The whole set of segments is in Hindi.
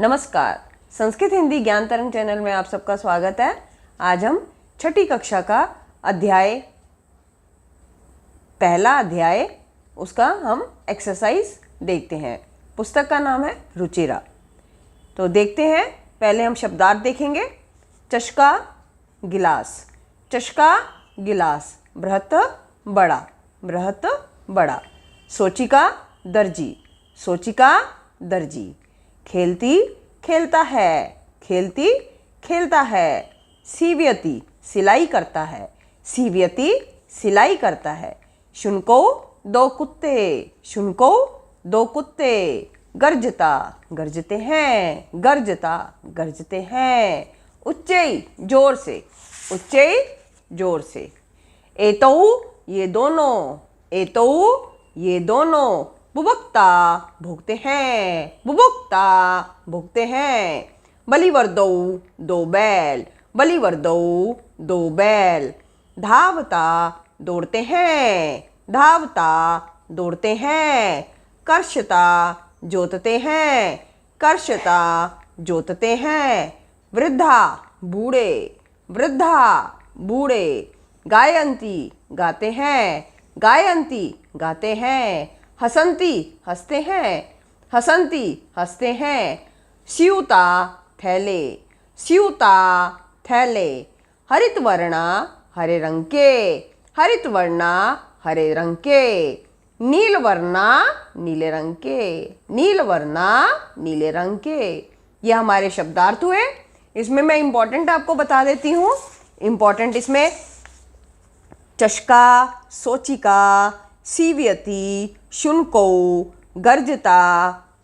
नमस्कार, संस्कृत हिंदी ज्ञान तरंग चैनल में आप सबका स्वागत है। आज हम छठी कक्षा का पहला अध्याय उसका हम एक्सरसाइज देखते हैं। पुस्तक का नाम है रुचिरा। तो देखते हैं, पहले हम शब्दार्थ देखेंगे। चषका गिलास, चषका गिलास, बृहत बड़ा, बृहत बड़ा। सोचिका दर्जी, सोचिका दर्जी। खेलती खेलता है, खेलती खेलता है। सीव्यति सिलाई करता है, सीव्यति सिलाई करता है। शुनको दो कुत्ते, शुनको दो कुत्ते। गर्जता गर्जते हैं, गर्जता गर्जते हैं। उच्चई जोर से, उच्चई जोर से। एतौ ये दोनों, एतौ ये दोनों। बुभुक्ता भूखते हैं, बुभुक्ता भूखते हैं। बलिवर्दौ दो बैल, बलिवर्दौ दो बैल। धावता दौड़ते हैं, धावता दौड़ते हैं। कर्षता जोतते हैं, कर्षता जोतते हैं। वृद्धा बूढ़े, वृद्धा बूढ़े। गायंती गाते हैं, गायंती गाते हैं। हसंती हंसते हैं, हसंती हंसते हैं। स्यूता थैले, स्यूता थैले। हरित वर्णा हरे रंग के, हरित वर्णा हरे रंग के। नील वर्णा नीले रंग के, नील वर्णा नीले रंग के। ये हमारे शब्दार्थ हुए। इसमें मैं इंपॉर्टेंट आपको बता देती हूँ। इंपॉर्टेंट इसमें चषका, सोचिका, सीव्यति, शुनको, गर्जता,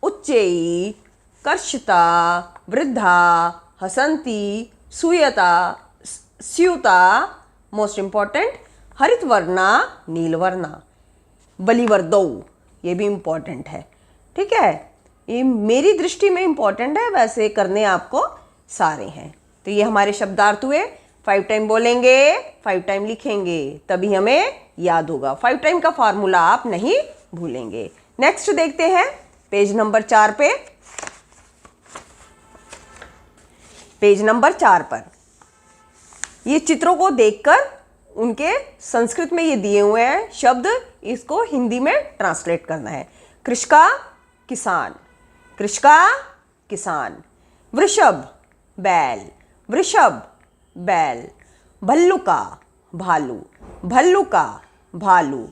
उच्चई, कर्षता, वृद्धा, हसंती, सूयता, स्यूता। मोस्ट इंपॉर्टेंट हरित वर्णा नील वर्णा। बलिवर्दौ ये भी इम्पॉर्टेंट है, ठीक है। ये मेरी दृष्टि में इम्पॉर्टेंट है, वैसे करने आपको सारे हैं। तो ये हमारे शब्दार्थ हुए। 5 टाइम बोलेंगे, 5 टाइम लिखेंगे, तभी हमें याद होगा। 5 टाइम का फार्मूला आप नहीं भूलेंगे। नेक्स्ट देखते हैं पेज नंबर 4 पे। पेज नंबर 4 पर ये चित्रों को देखकर उनके संस्कृत में ये दिए हुए हैं शब्द, इसको हिंदी में ट्रांसलेट करना है। कृषका किसान, कृषका किसान। वृषभ बैल, वृषभ बैल। भल्लुका भालू, भल्लुका भालू।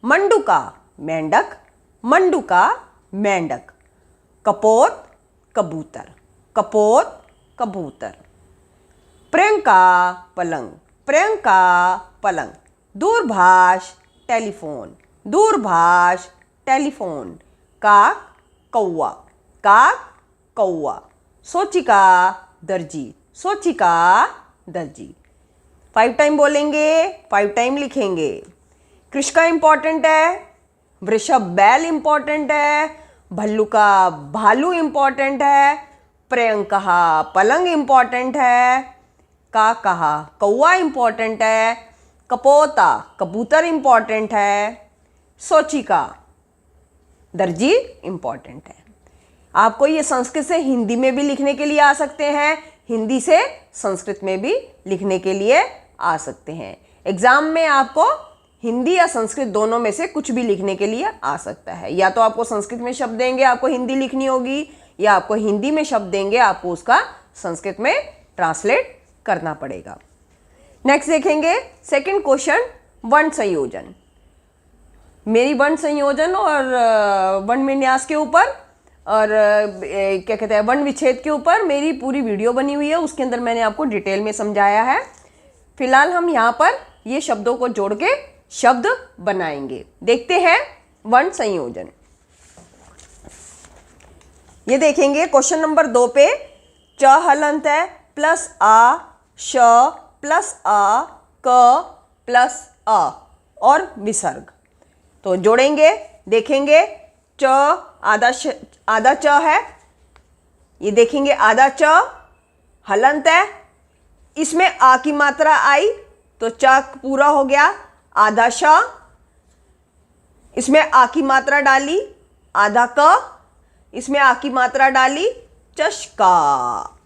मंडूका मेंढक, मंडूका मेंढक। कपोत कबूतर, कपोत कबूतर। प्रियंका पलंग, प्रियंका पलंग। दूरभाष टेलीफोन, दूरभाष टेलीफोन। काक कौवा, काक कौवा। सोचिका दर्जी, सोचिका दर्जी। 5 टाइम बोलेंगे, 5 टाइम लिखेंगे। कृषका इंपॉर्टेंट है, वृषभ बैल इंपॉर्टेंट है, भल्लुका भालू इंपॉर्टेंट है, प्रियंका पलंग इंपॉर्टेंट है, काका कौवा इंपॉर्टेंट है, कपोता कबूतर इंपॉर्टेंट है, सोचिका दर्जी इंपॉर्टेंट है। आपको ये संस्कृत से हिंदी में भी लिखने के लिए आ सकते हैं, हिंदी से संस्कृत में भी लिखने के लिए आ सकते हैं। एग्जाम में आपको हिंदी या संस्कृत दोनों में से कुछ भी लिखने के लिए आ सकता है। या तो आपको संस्कृत में शब्द देंगे, आपको हिंदी लिखनी होगी, या आपको हिंदी में शब्द देंगे, आपको उसका संस्कृत में ट्रांसलेट करना पड़ेगा। नेक्स्ट देखेंगे सेकंड क्वेश्चन, वर्ण संयोजन। मेरी वर्ण संयोजन और वर्ण विन्यास के ऊपर और क्या कहते हैं वर्ण विच्छेद के ऊपर मेरी पूरी वीडियो बनी हुई है, उसके अंदर मैंने आपको डिटेल में समझाया है। फिलहाल हम यहाँ पर ये शब्दों को जोड़ के शब्द बनाएंगे। देखते हैं वर्ण संयोजन। ये देखेंगे क्वेश्चन नंबर 2 पे च हलंत है प्लस आ, श प्लस आ, क प्लस अ और विसर्ग। तो जोड़ेंगे, देखेंगे। च आधा च है, ये देखेंगे आधा च हलंत है। इसमें आ की मात्रा आई तो च पूरा हो गया, आधा श। इसमें आ की मात्रा डाली, आधा क। इसमें आ की मात्रा डाली चषका।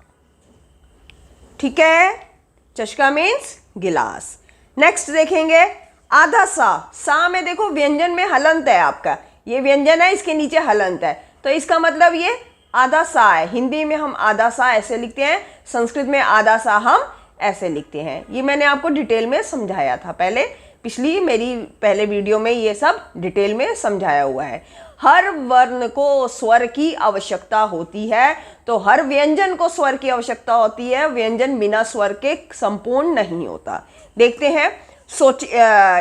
ठीक है, चषका मीन्स गिलास। नेक्स्ट देखेंगे आधा सा में देखो व्यंजन में हलंत है आपका, ये व्यंजन है, इसके नीचे हलंत है, तो इसका मतलब ये आधा सा है। हिंदी में हम आधा सा ऐसे लिखते हैं, संस्कृत में आधा सा हम ऐसे लिखते हैं। ये मैंने आपको डिटेल में समझाया था पहले, पिछली मेरी पहले वीडियो में ये सब डिटेल में समझाया हुआ है। हर वर्ण को स्वर की आवश्यकता होती है, तो हर व्यंजन को स्वर की आवश्यकता होती है, व्यंजन बिना स्वर के संपूर्ण नहीं होता। देखते हैं,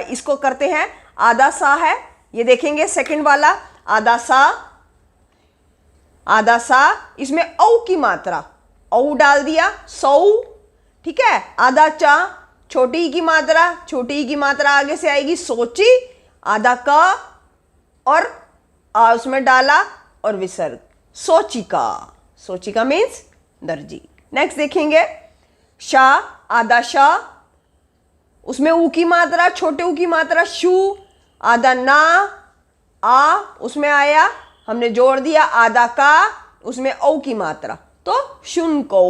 इसको करते हैं। आधा सा है, ये देखेंगे सेकंड वाला आधा सा, इसमें औ की मात्रा, औ डाल दिया, सौ। ठीक है, आधा चा, छोटी ई की मात्रा आगे से आएगी, सोची। आधा का और आ उसमें डाला और विसर्ग, सोचिका मीन्स दर्जी। नेक्स्ट देखेंगे शा, आधा शा, उसमें ऊ की मात्रा, छोटे ऊ की मात्रा, शू। आधा ना, आ उसमें आया, हमने जोड़ दिया, आधा का, उसमें औ की मात्रा, तो शुनको।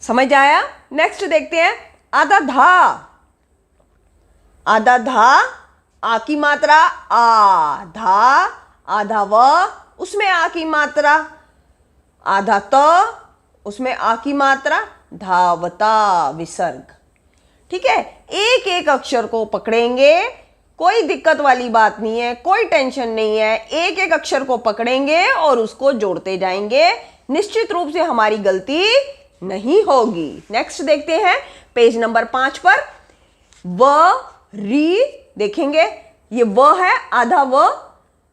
समझ आया? नेक्स्ट देखते हैं आधा धा, आ की मात्रा, धा, आधा व, उसमें आ की मात्रा, आधा त, उसमें आ की मात्रा, धावता, विसर्ग। ठीक है, एक एक अक्षर को पकड़ेंगे, कोई दिक्कत वाली बात नहीं है, कोई टेंशन नहीं है। एक एक अक्षर को पकड़ेंगे और उसको जोड़ते जाएंगे, निश्चित रूप से हमारी गलती नहीं होगी। नेक्स्ट देखते हैं पेज नंबर 5 पर, व री देखेंगे, ये व है, आधा व,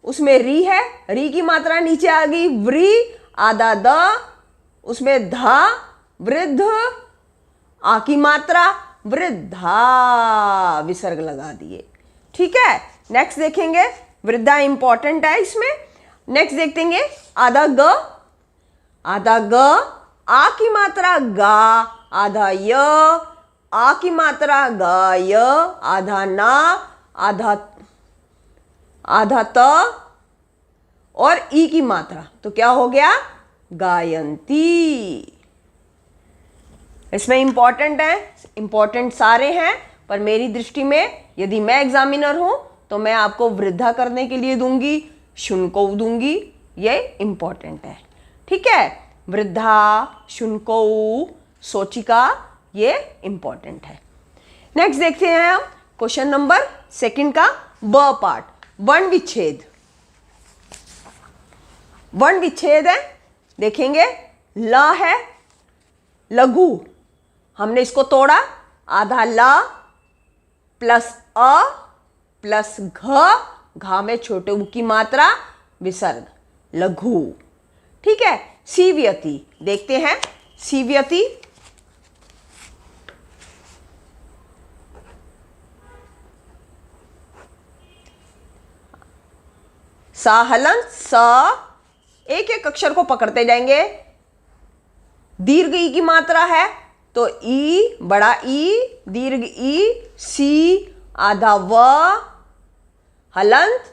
उसमें री है, री की मात्रा नीचे आ गई, व्री। आधा द, उसमें धा, वृद्ध, आ की मात्रा, वृद्धा, विसर्ग लगा दिए। ठीक है, नेक्स्ट देखेंगे, वृद्धा इंपॉर्टेंट है इसमें। नेक्स्ट देखेंगे आधा ग, आ की मात्रा गा, आधा य, आ की मात्रा गाय, आधा ना, आधा त और ई की मात्रा, तो क्या हो गया, गायंती। इसमें इंपॉर्टेंट है, इंपॉर्टेंट सारे हैं, पर मेरी दृष्टि में यदि मैं एग्जामिनर हूं तो मैं आपको वृद्धा करने के लिए दूंगी, शुनको दूंगी, ये इंपॉर्टेंट है। ठीक है, वृद्धा, शुनको, सोचिका, ये इंपॉर्टेंट है। नेक्स्ट देखते हैं हम क्वेश्चन नंबर 2 का ब पार्ट, वर्ण विच्छेद है। देखेंगे ल है, लघु, हमने इसको तोड़ा, आधा ला प्लस अ प्लस घा में छोटे उ की मात्रा, विसर्ग, लघु। ठीक है, सीव्यति देखते हैं, सीव्यति सा हलंत, स, एक एक अक्षर को पकड़ते जाएंगे। दीर्घ ई की मात्रा है, तो ई, बड़ा ई, दीर्घ ई, सी, आधा व, हलंत,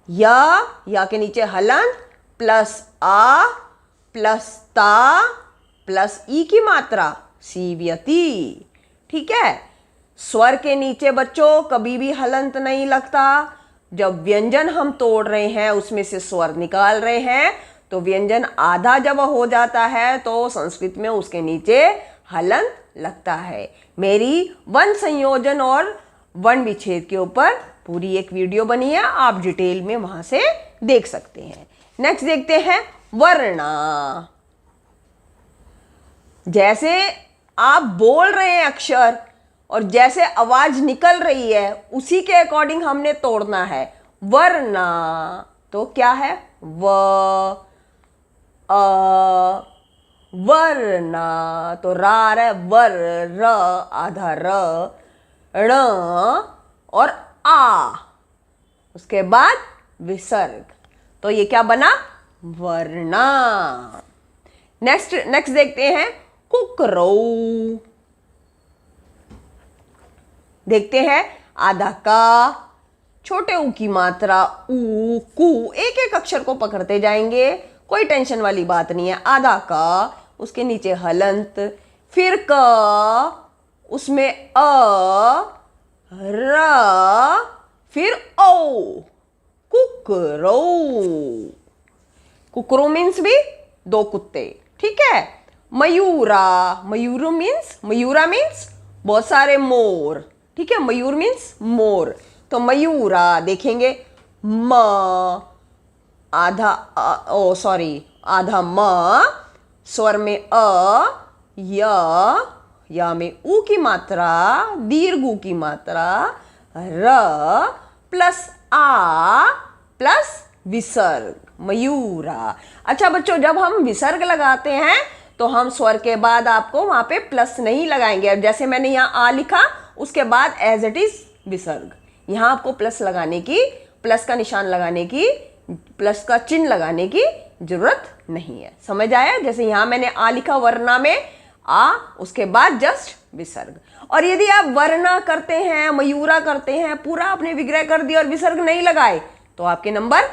या के नीचे हलंत, प्लस आ प्लस ता प्लस ई की मात्रा, सीव्यति। ठीक है, स्वर के नीचे बच्चों कभी भी हलंत नहीं लगता। जब व्यंजन हम तोड़ रहे हैं, उसमें से स्वर निकाल रहे हैं, तो व्यंजन आधा जब हो जाता है तो संस्कृत में उसके नीचे हलंत लगता है। मेरी वर्ण संयोजन और वर्ण विच्छेद के ऊपर पूरी एक वीडियो बनी है, आप डिटेल में वहां से देख सकते हैं। नेक्स्ट देखते हैं वर्णा। जैसे आप बोल रहे हैं अक्षर और जैसे आवाज निकल रही है, उसी के अकॉर्डिंग हमने तोड़ना है। वर्णा तो क्या है, व, अ, वर्णा तो रा है, वर, र, आधा र, ण और आ, उसके बाद विसर्ग, तो ये क्या बना, वर्णा। नेक्स्ट देखते हैं कुकरौ। देखते हैं आधा का, छोटे ऊ की मात्रा ऊ कु, एक एक अक्षर को पकड़ते जाएंगे, कोई टेंशन वाली बात नहीं है। आधा का, उसके नीचे हलंत, फिर क, उसमें अ, र, फिर ओ, कुकरो। कुकरो मीन्स भी दो कुत्ते, ठीक है। मयूरा, मयूरा मीन्स बहुत सारे मोर, ठीक है। मयूर मीन्स मोर, तो मयूरा देखेंगे म, आधा आधा म, स्वर में अ, या में ऊ की मात्रा, दीर्घ ऊ की मात्रा, र प्लस आ प्लस विसर्ग, मयूरा। अच्छा बच्चों, जब हम विसर्ग लगाते हैं तो हम स्वर के बाद आपको वहां पे प्लस नहीं लगाएंगे। अब जैसे मैंने यहाँ आ लिखा, उसके बाद एज इट इज विसर्ग, यहाँ आपको प्लस लगाने की, प्लस का निशान लगाने की, प्लस का चिन्ह लगाने की जरूरत नहीं है। समझ आया? जैसे यहाँ मैंने आ लिखा वर्णा में आ, उसके बाद जस्ट विसर्ग। और यदि आप वर्णा करते हैं, मयूरा करते हैं, पूरा आपने विग्रह कर दिया और विसर्ग नहीं लगाए, तो आपके नंबर,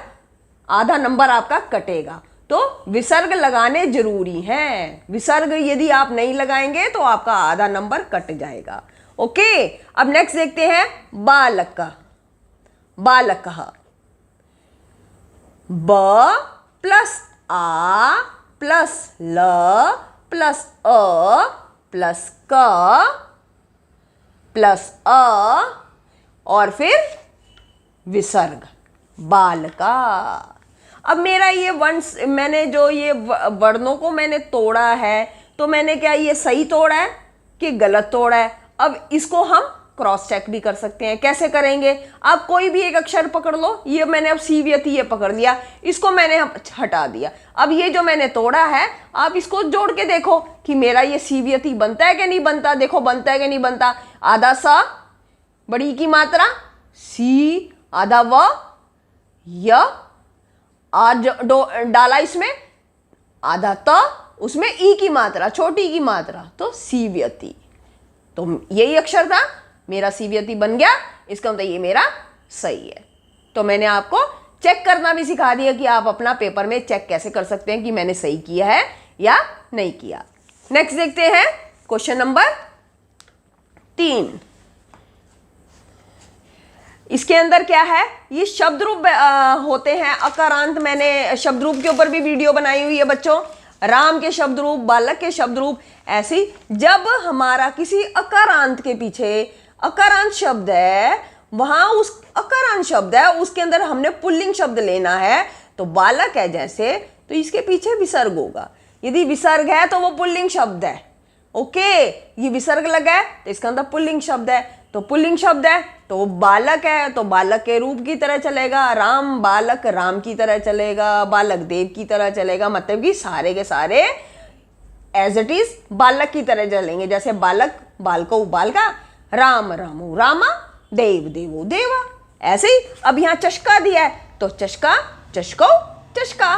आधा नंबर आपका कटेगा। तो विसर्ग लगाने जरूरी हैं। विसर्ग यदि आप नहीं लगाएंगे तो आपका आधा नंबर कट जाएगा। ओके, अब नेक्स्ट देखते हैं बालक। बालक, ब प्लस आ प्लस ल प्लस अ प्लस क प्लस अ और फिर विसर्ग, बालका। अब मेरा ये वंश, मैंने जो ये वर्णों को मैंने तोड़ा है, तो मैंने क्या ये सही तोड़ा है कि गलत तोड़ा है? अब इसको हम क्रॉस चेक भी कर सकते हैं। कैसे करेंगे? आप कोई भी एक अक्षर पकड़ लो, ये मैंने अब सीव्यति ये पकड़ लिया, इसको मैंने हटा दिया। अब ये जो मैंने तोड़ा है, आप इसको जोड़ के देखो कि मेरा ये सीव्यति बनता है कि नहीं बनता। देखो बनता है कि नहीं बनता। आधा स, बड़ी की मात्रा सी, आधा व, य, आज डाला इसमें, आधा त, उसमें ई की मात्रा, छोटी की मात्रा, तो सीव्यति। तो यही अक्षर था, मेरा सीव्यति बन गया। इसका मतलब ये मेरा सही है। तो मैंने आपको चेक करना भी सिखा दिया कि आप अपना पेपर में चेक कैसे कर सकते हैं कि मैंने सही किया है या नहीं किया। नेक्स्ट देखते हैं क्वेश्चन नंबर 3। इसके अंदर क्या है? ये शब्द रूप होते हैं, अकारांत। मैंने शब्द रूप के ऊपर भी वीडियो बनाई हुई है बच्चों। राम के शब्द रूप, बालक के शब्द रूप। ऐसी जब हमारा किसी अकारांत के पीछे अकारांत शब्द है, वहां उस अकारांत शब्द है, उसके अंदर हमने पुल्लिंग शब्द लेना है, तो बालक है जैसे, तो इसके पीछे विसर्ग होगा। यदि विसर्ग है तो वो पुल्लिंग शब्द है। ओके, ये विसर्ग लगा है तो इसका अंदर पुल्लिंग शब्द है, तो पुल्लिंग शब्द है तो बालक है, तो बालक के रूप की तरह चलेगा। राम बालक, राम की तरह चलेगा, बालक देव की तरह चलेगा। मतलब कि सारे के सारे एज इट इज बालक की तरह चलेंगे। जैसे बालक बालको बालका, राम रामो रामा, देव देवो देवा। ऐसे ही अब यहाँ चषका दिया है तो चषका चषको चषका।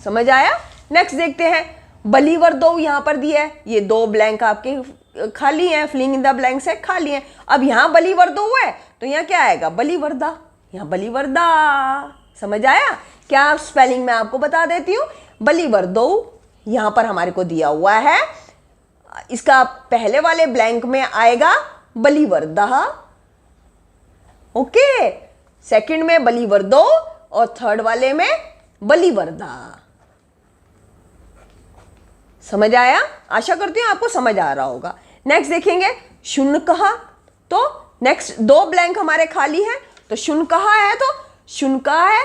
समझ आया? नेक्स्ट देखते हैं बलीवर दो, यहाँ पर दिया है। ये दो ब्लैंक आपके खाली हैं, फिलिंग इन द ब्लैंक्स है, खाली है। अब यहाँ बलीवर दो है तो यहाँ क्या आएगा? बलीवरदा। यहाँ बलीवरदा। समझ आया? क्या स्पेलिंग मैं आपको बता देती हूँ। बलीवर दो यहाँ पर हमारे को दिया हुआ है, इसका पहले वाले ब्लैंक में आएगा बलीवरदा। ओके, सेकंड में बलीवर दो और थर्ड वाले में बलीवरदा। समझ आया? आशा करती हूं आपको समझ आ रहा होगा। नेक्स्ट देखेंगे शुनकहा। तो नेक्स्ट दो ब्लैंक हमारे खाली हैं, तो शुनकहा है तो शुनका है,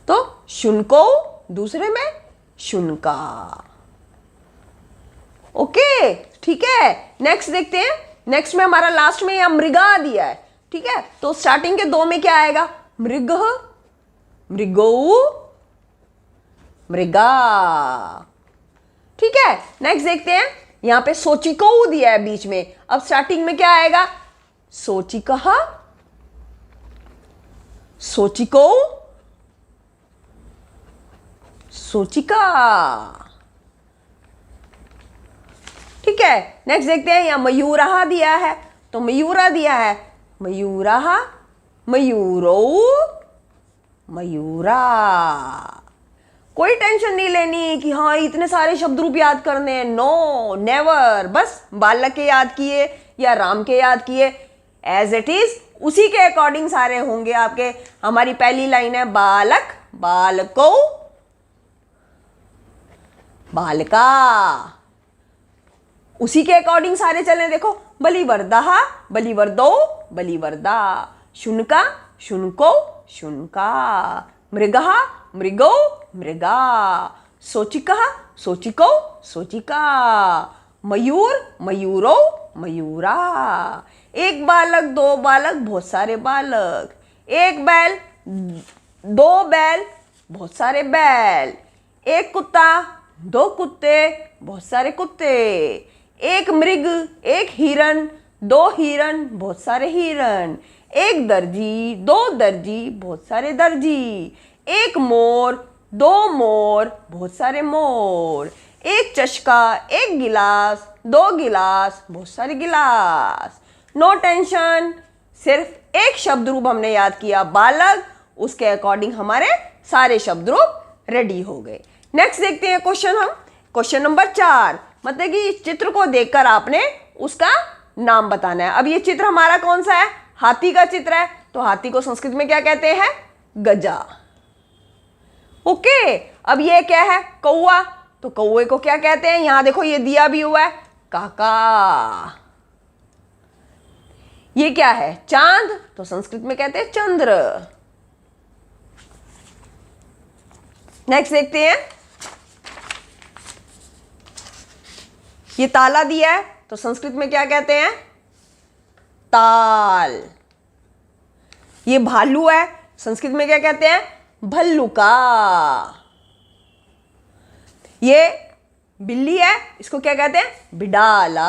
तो शुनको, दूसरे में शुनका। ओके, ठीक है। नेक्स्ट देखते हैं। नेक्स्ट में हमारा लास्ट में यहां मृगा दिया है, ठीक है। तो स्टार्टिंग के दो में क्या आएगा? मृग, मृगौ, मृगा। ठीक है। नेक्स्ट देखते हैं, यहां पे सोचिको दिया है बीच में। अब स्टार्टिंग में क्या आएगा? सोचिकहा, सोचिको, सोचिका। ठीक है। नेक्स्ट देखते हैं, यहां मयूरहा दिया है तो मयूरा दिया है, मयूरहा, मयूरौ मयूरा। कोई टेंशन नहीं लेनी कि हाँ इतने सारे शब्द रूप याद करने हैं, नो नेवर। बस बालक के याद किए या राम के याद किए, एज इट इज उसी के अकॉर्डिंग सारे होंगे आपके। हमारी पहली लाइन है बालक, बालको, बालका, उसी के अकॉर्डिंग सारे चले। देखो बलिवर्दः, बलिवर्दो, बलिवर्दा, शुनका, शुनको, शुनका, मृगः, मृगो, मृगा, सोचिकः, सोचिको, सोचिका, मयूर, मयूरो, मयूरा। एक बालक, दो बालक, बहुत सारे बालक। एक बैल, दो बैल, बहुत सारे बैल। एक कुत्ता, दो कुत्ते, बहुत सारे कुत्ते। एक मृग, एक हिरन, दो हिरन, बहुत सारे हिरन। एक दर्जी, दो दर्जी, बहुत सारे दर्जी। एक मोर, दो मोर, बहुत सारे मोर। एक चश्का, एक गिलास, दो गिलास, बहुत सारे गिलास। नो टेंशन, सिर्फ एक शब्द रूप हमने याद किया बालक, उसके अकॉर्डिंग हमारे सारे शब्द रूप रेडी हो गए। नेक्स्ट देखते हैं क्वेश्चन हम। क्वेश्चन नंबर 4, मतलब कि इस चित्र को देखकर आपने उसका नाम बताना है। अब ये चित्र हमारा कौन सा है? हाथी का चित्र है, तो हाथी को संस्कृत में क्या कहते हैं? गजा। ओके, अब ये क्या है? कौआ, तो कौए को क्या कहते हैं? यहां देखो ये दिया भी हुआ है, काका। ये क्या है? चांद, तो संस्कृत में कहते हैं चंद्र। नेक्स्ट देखते हैं, ये ताला दिया है, तो संस्कृत में क्या कहते हैं? ताल। ये भालू है, संस्कृत में क्या कहते हैं? भल्लुका। ये बिल्ली है, इसको क्या कहते हैं? बिडाला।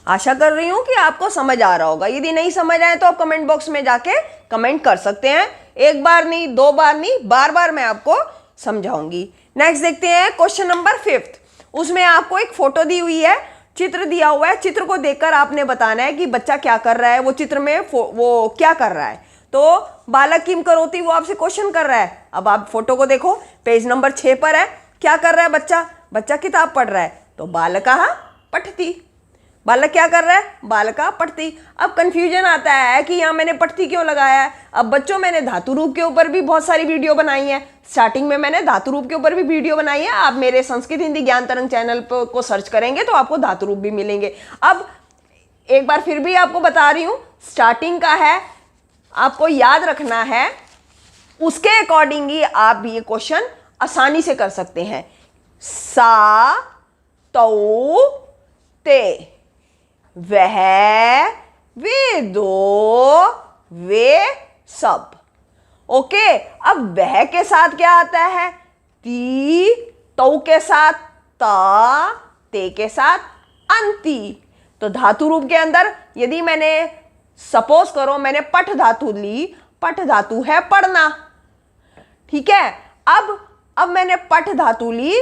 आशा कर रही हूं कि आपको समझ आ रहा होगा। यदि नहीं समझ आए तो आप कमेंट बॉक्स में जाके कमेंट कर सकते हैं। एक बार नहीं, दो बार नहीं, बार बार मैं आपको समझाऊंगी। नेक्स्ट देखते हैं क्वेश्चन नंबर 5। उसमें आपको एक फोटो दी हुई है, चित्र दिया हुआ है। चित्र को देखकर आपने बताना है कि बच्चा क्या कर रहा है, वो चित्र में वो क्या कर रहा है। तो बालक किम करोति, वो आपसे क्वेश्चन कर रहा है। अब आप फोटो को देखो, पेज नंबर 6 पर है। क्या कर रहा है बच्चा? बच्चा किताब पढ़ रहा है, तो बालकः पठति। बालक क्या कर रहा है? बालका पठति। अब कंफ्यूजन आता है कि यहाँ मैंने पठति क्यों लगाया है। अब बच्चों, मैंने धातु रूप के ऊपर भी बहुत सारी वीडियो बनाई है। स्टार्टिंग में मैंने धातु रूप के ऊपर भी वीडियो बनाई है। आप मेरे संस्कृत हिंदी ज्ञान तरंग चैनल को सर्च करेंगे तो आपको धातु रूप भी मिलेंगे। अब एक बार फिर भी आपको बता रही हूँ, स्टार्टिंग का है, आपको याद रखना है, उसके अकॉर्डिंग ही आप ये क्वेश्चन आसानी से कर सकते हैं। सा, तौ, ते, वह, वे दो, वे सब। ओके, अब वह के साथ क्या आता है? ती, तौ के साथ ता, ते के साथ अंति। तो धातु रूप के अंदर यदि मैंने सपोज करो मैंने पठ धातु ली, पठ धातु है पढ़ना, ठीक है। अब मैंने पठ धातु ली,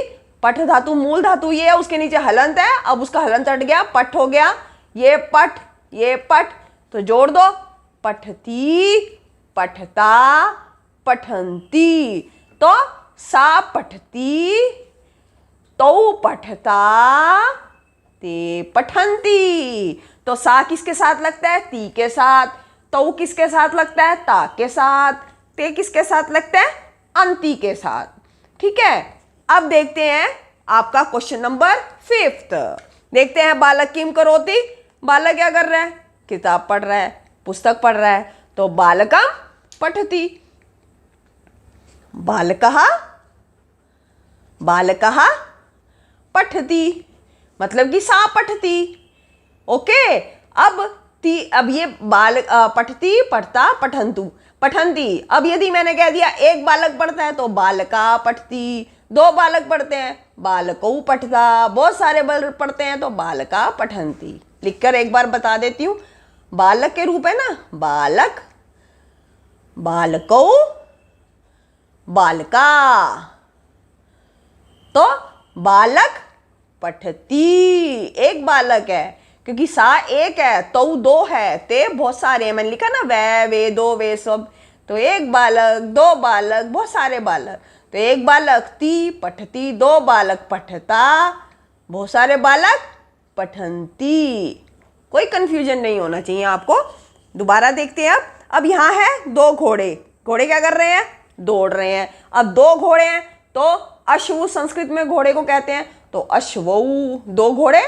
पठ धातु मूल धातु ये है, उसके नीचे हलंत है, अब उसका हलंत हट गया, पठ हो गया। ये पठ, ये पठ, तो जोड़ दो, पठती, पठता, पठंती। तो सा पठती, तौ पठता, ते पठंती। तो सा किसके साथ लगता है? ती के साथ। तौ किसके साथ लगता है? ता के साथ। ते किसके साथ लगता है? अंति के साथ। ठीक है, अब देखते हैं आपका क्वेश्चन नंबर 5। देखते हैं बालक किम करोति। बालक क्या कर रहा है? किताब पढ़ रहा है, पुस्तक पढ़ रहा है, तो बालकम पठति। बालकः, बालकः पठति, मतलब कि सा पठति। ओके, अब ये बालक पठति, पढ़ता, पठंतु, पठंती। अब यदि मैंने कह दिया एक बालक पढ़ता है तो बालका पठती, दो बालक पढ़ते हैं बालकौ पठता, बहुत सारे बालक पढ़ते हैं तो बालका पठंती। लिखकर एक बार बता देती हूँ, बालक के रूप है ना, बालक, बालकौ, बालका। तो बालक पठती, एक बालक है, क्योंकि सा एक है, तौ दो है, ते बहुत सारे हैं। मैंने लिखा ना वै वे दो वे सब, तो एक बालक, दो बालक, बहुत सारे बालक। तो एक बालक ती पठती, दो बालक पठता, बहुत सारे बालक पठंती। कोई कंफ्यूजन नहीं होना चाहिए आपको। दोबारा देखते हैं। अब यहाँ है दो घोड़े। घोड़े क्या कर रहे हैं? दौड़ रहे हैं। अब दो घोड़े हैं तो अश्व संस्कृत में घोड़े को कहते हैं, तो अश्वऊ। दो घोड़े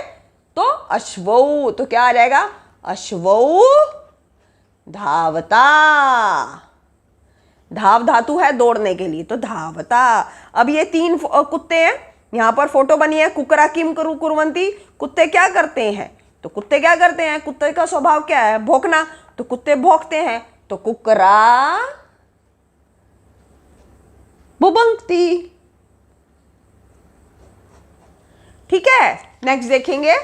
तो अश्वऊ, तो क्या आ जाएगा? अश्वऊ धावता। धाव धातु है दौड़ने के लिए, तो धावता। अब ये तीन कुत्ते हैं, यहाँ पर फोटो बनी है। कुकरा किम करू कुरवंती, कुत्ते क्या करते हैं? तो कुत्ते क्या करते हैं? कुत्ते का स्वभाव क्या है? भौंकना, तो कुत्ते भौंकते हैं, तो कुकरा बुबंगती। ठीक है, नेक्स्ट देखेंगे।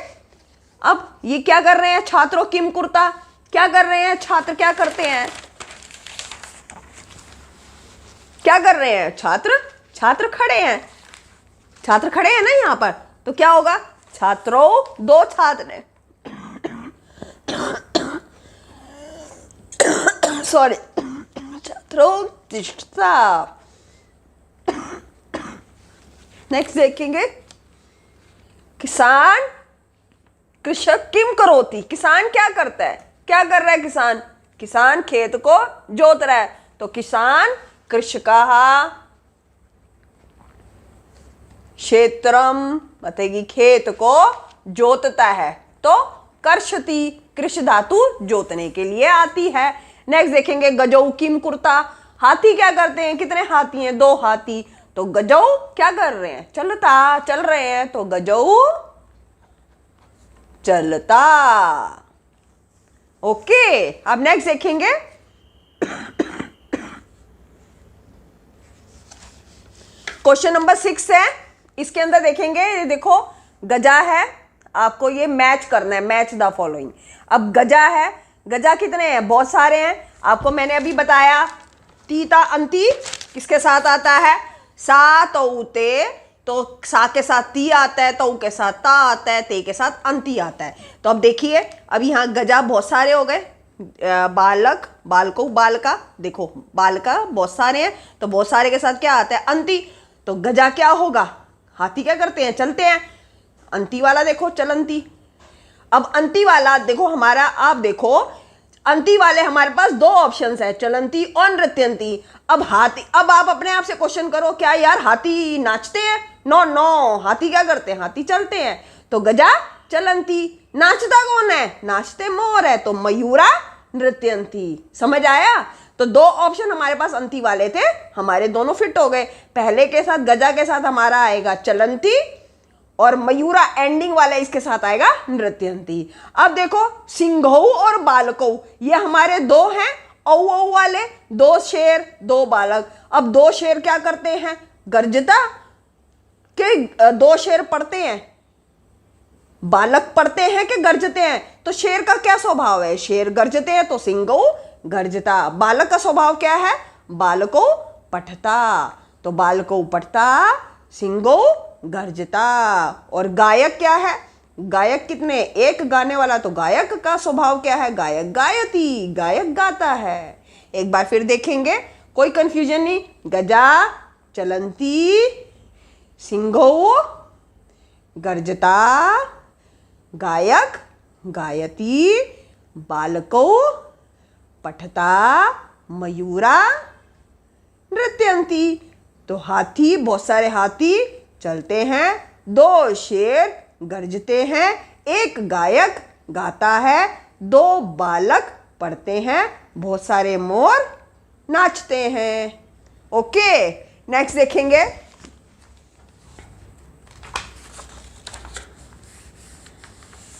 अब ये क्या कर रहे हैं छात्रों? किम कुर्ता, क्या कर रहे हैं छात्र? क्या करते हैं? क्या कर रहे हैं छात्र? छात्र खड़े हैं। छात्र खड़े हैं ना यहाँ पर, तो क्या होगा? छात्रों, दो छात्र हैं, सॉरी, छात्रों तिष्ठता। नेक्स्ट देखेंगे। किसान कृषक किम करोती, किसान क्या करता है? क्या कर रहा है किसान? किसान खेत को जोत रहा है, तो किसान कृषकः क्षेत्रम, बताएगी खेत को जोतता है, तो कर्षति, कृष धातु जोतने के लिए आती है। नेक्स्ट देखेंगे। गजौ किम कुर्ता, हाथी क्या करते हैं? कितने हाथी हैं? दो हाथी, तो गजौ क्या कर रहे हैं? चल रहे हैं, तो गजौ चलता। ओके, अब नेक्स्ट देखेंगे। क्वेश्चन नंबर 6 है, इसके अंदर देखेंगे। ये देखो गजा है, आपको ये मैच करना है, मैच द फॉलोइंग। अब गजा है, गजा कितने हैं? बहुत सारे हैं। आपको मैंने अभी बताया तीता अंति किसके साथ आता है? सा तौ ते, तो सा के साथ ती आता है, तौ के साथ ता आता है, ते के साथ अंति आता है। तो अब देखिए, अब यहाँ गजा बहुत सारे हो गए। बालक, बालको, बालका, देखो बालका बहुत सारे हैं, तो बहुत सारे के साथ क्या आता है? अंति। तो गजा क्या होगा? हाथी क्या करते हैं? चलते हैं। अंति वाला देखो चलंती। अब अंति वाला देखो हमारा, आप देखो अंति वाले हमारे पास दो ऑप्शंस है, चलंती और नृत्यंती। अब हाथी, अब आप अपने आप से क्वेश्चन करो, क्या यार हाथी नाचते हैं? नो नो, हाथी क्या करते हैं? हाथी चलते हैं। तो गजा चलंती। नाचता कौन है? नाचते मोर है, तो मयूरा नृत्यंती। समझ आया? तो दो ऑप्शन हमारे पास अंति वाले थे, हमारे दोनों फिट हो गए। पहले के साथ गजा के साथ हमारा आएगा चलंती, और मयूरा एंडिंग वाला इसके साथ आएगा नृत्यंती। अब देखो सिंघऊ और बालकऊ, ये हमारे दो हैं औ वाले, दो शेर दो बालक। अब दो शेर क्या करते हैं? गर्जता के दो शेर पढ़ते हैं, बालक पढ़ते हैं कि गर्जते हैं? तो शेर का क्या स्वभाव है? शेर गर्जते हैं, तो सिंघऊ गर्जता। बालक का स्वभाव क्या है? बालको पठता, तो बालको पठता, सिंघऊ गर्जता। और गायक क्या है? गायक कितने? एक गाने वाला, तो गायक का स्वभाव क्या है? गायक गायती, गायक गाता है। एक बार फिर देखेंगे, कोई कंफ्यूजन नहीं। गजा चलंती, सिंघऊ गर्जता, गायक गायती, बालको पठता, मयूरा नृत्यंती। तो हाथी, बहुत सारे हाथी चलते हैं, दो शेर गर्जते हैं, एक गायक गाता है, दो बालक पढ़ते हैं, बहुत सारे मोर नाचते हैं। ओके, नेक्स्ट देखेंगे।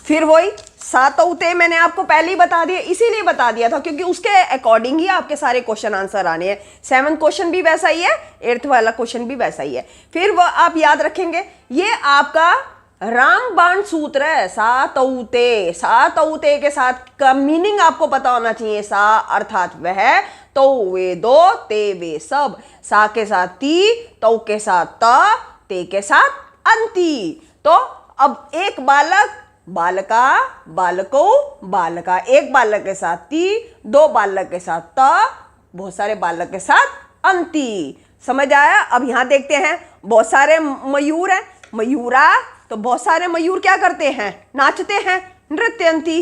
फिर वही सातौते मैंने आपको पहले ही बता दिया, इसीलिए बता दिया था क्योंकि उसके अकॉर्डिंग ही आपके सारे क्वेश्चन आंसर आने हैं। 7th क्वेश्चन भी वैसा ही है, 8th वाला क्वेश्चन भी वैसा ही है। फिर वो आप याद रखेंगे, ये आपका रामबाण सूत्र है। सातौते, सातौते के साथ का मीनिंग आपको पता होना चाहिए। सा अर्थात वह, तो वे दो, ते वे सब। सा के साथ ती, तो के साथ ता, ते के साथ अंति। तो अब एक बालक बालका, बालको, बालका, एक बालक के साथ ती, दो बालक के साथ त, बहुत सारे बालक के साथ अंती। समझ आया? अब यहां देखते हैं, बहुत सारे मयूर हैं, मयूरा, तो बहुत सारे मयूर क्या करते हैं? नाचते हैं, नृत्यंती।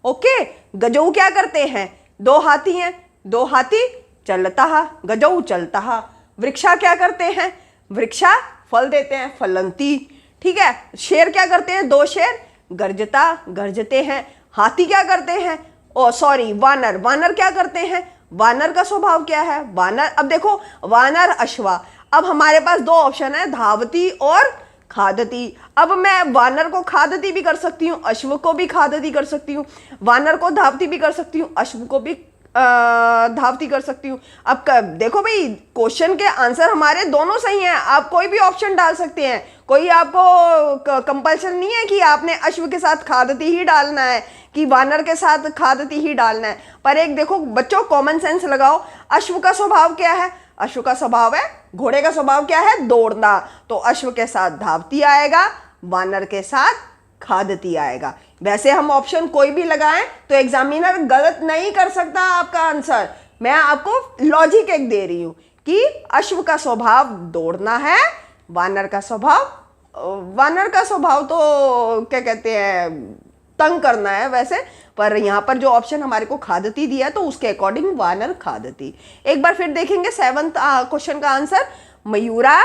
ओके, गजऊ क्या करते हैं? दो हाथी हैं, दो हाथी चलता, गजऊ चलता। वृक्षा क्या करते हैं? वृक्षा फल देते हैं, फलंती। ठीक है, शेर क्या करते हैं? दो शेर गर्जता, गर्जते हैं। हाथी क्या करते हैं? ओ सॉरी, वानर, वानर क्या करते हैं? वानर का स्वभाव क्या है? वानर, अब देखो, वानर, अश्वा। अब हमारे पास दो ऑप्शन है, धावती और खादती। अब मैं वानर को खादती भी कर सकती हूँ, अश्व को भी खादती कर सकती हूँ, वानर को धावती भी कर सकती हूँ, अश्व को भी धावती कर सकती हूँ। अब देखो भाई, क्वेश्चन के आंसर हमारे दोनों सही हैं, आप कोई भी ऑप्शन डाल सकते हैं, कोई आपको कंपल्सन नहीं है कि आपने अश्व के साथ खादती ही डालना है, कि वानर के साथ खादती ही डालना है। पर एक देखो बच्चों, कॉमन सेंस लगाओ, अश्व का स्वभाव क्या है? अश्व का स्वभाव है, घोड़े का स्वभाव क्या है? दौड़ना, तो अश्व के साथ धावती आएगा, वानर के साथ खादती आएगा। वैसे हम ऑप्शन कोई भी लगाएं तो एग्जामिनर गलत नहीं कर सकता आपका आंसर। मैं आपको लॉजिक एक दे रही हूं कि अश्व का स्वभाव दौड़ना है, वानर का स्वभाव तो क्या कहते हैं, तंग करना है वैसे। पर यहाँ पर जो ऑप्शन हमारे को खादती दिया है तो उसके अकॉर्डिंग वानर खादती। एक बार फिर देखेंगे 7th क्वेश्चन का आंसर। मयूरा,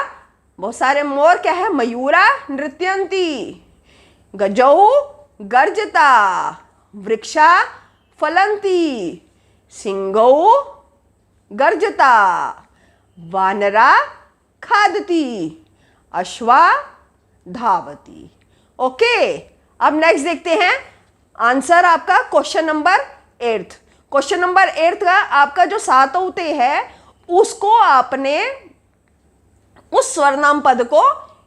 बहुत सारे मोर क्या है? मयूरा नृत्यंती, गजऊ गर्जता, वृक्षा फलंती, सिंगऊ गर्जता, वानरा खादती, अश्वा धावती। ओके, अब नेक्स्ट देखते हैं आंसर आपका क्वेश्चन नंबर 8। क्वेश्चन नंबर 8 का आपका जो सातौते है उसको आपने उस सर्वनाम पद को,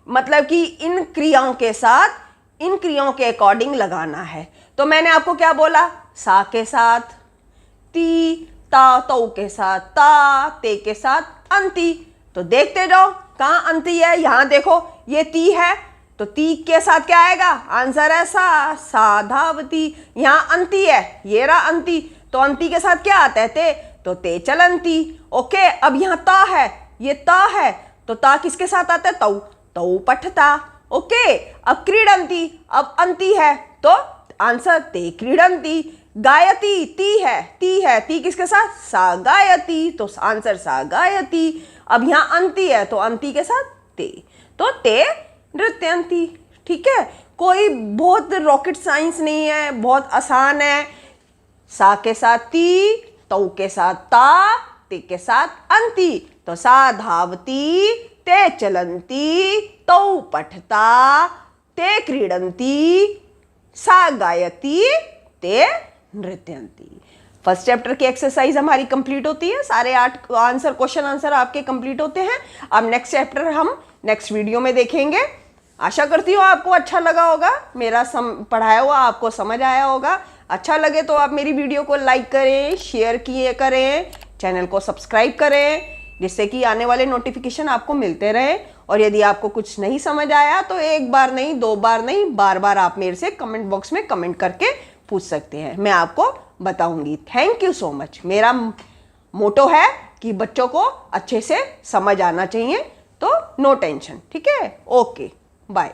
मतलब कि इन क्रियाओं के साथ, इन क्रियाओं के अकॉर्डिंग लगाना है। तो मैंने आपको क्या बोला? सा के साथ ती, ता, तौ के साथ ता, ते के साथ अंती। तो देखते जाओ कहाँ अंती है। यहां देखो, ये ती है तो ती के साथ क्या आएगा? आंसर है सा धावती। यहाँ अंती है, ये रहा अंती, तो अंती के साथ क्या आता है? ते, तो ते चलंती। ओके, अब यहाँ ता है, ये ता है, तो ता किसके साथ आता है? तौ, तौ पठता। ओके, अब क्रीडंती, अब अंती है तो आंसर ते क्रीडंती। गायती, ती है, ती किसके साथ? सा गायती, तो आंसर सा गायती। अब यहाँ अंती है तो अंती के साथ ते, तो ते नृत्यंती। ठीक है, कोई बहुत रॉकेट साइंस नहीं है, बहुत आसान है। सा के साथ ती, तौ के साथ ता, ते के साथ अंती, तो सा धावती, ते चलंती, तौ पठता, ते क्रीडंती, सा गायती, ते नृत्यंती। फर्स्ट चैप्टर की एक्सरसाइज हमारी कंप्लीट होती है, सारे 8 क्वेश्चन आंसर आपके कंप्लीट होते हैं। अब नेक्स्ट चैप्टर हम नेक्स्ट वीडियो में देखेंगे। आशा करती हूँ आपको अच्छा लगा होगा, मेरा पढ़ाया हुआ आपको समझ आया होगा। अच्छा लगे तो आप मेरी वीडियो को लाइक करें, शेयर किए करें, चैनल को सब्सक्राइब करें, जिससे कि आने वाले नोटिफिकेशन आपको मिलते रहे। और यदि आपको कुछ नहीं समझ आया तो एक बार नहीं, 2 बार नहीं, बार बार आप मेरे से कमेंट बॉक्स में कमेंट करके पूछ सकते हैं, मैं आपको बताऊंगी। Thank you so much. मेरा मोटो है कि बच्चों को अच्छे से समझ आना चाहिए, तो नो टेंशन। ठीक है, ओके, बाय।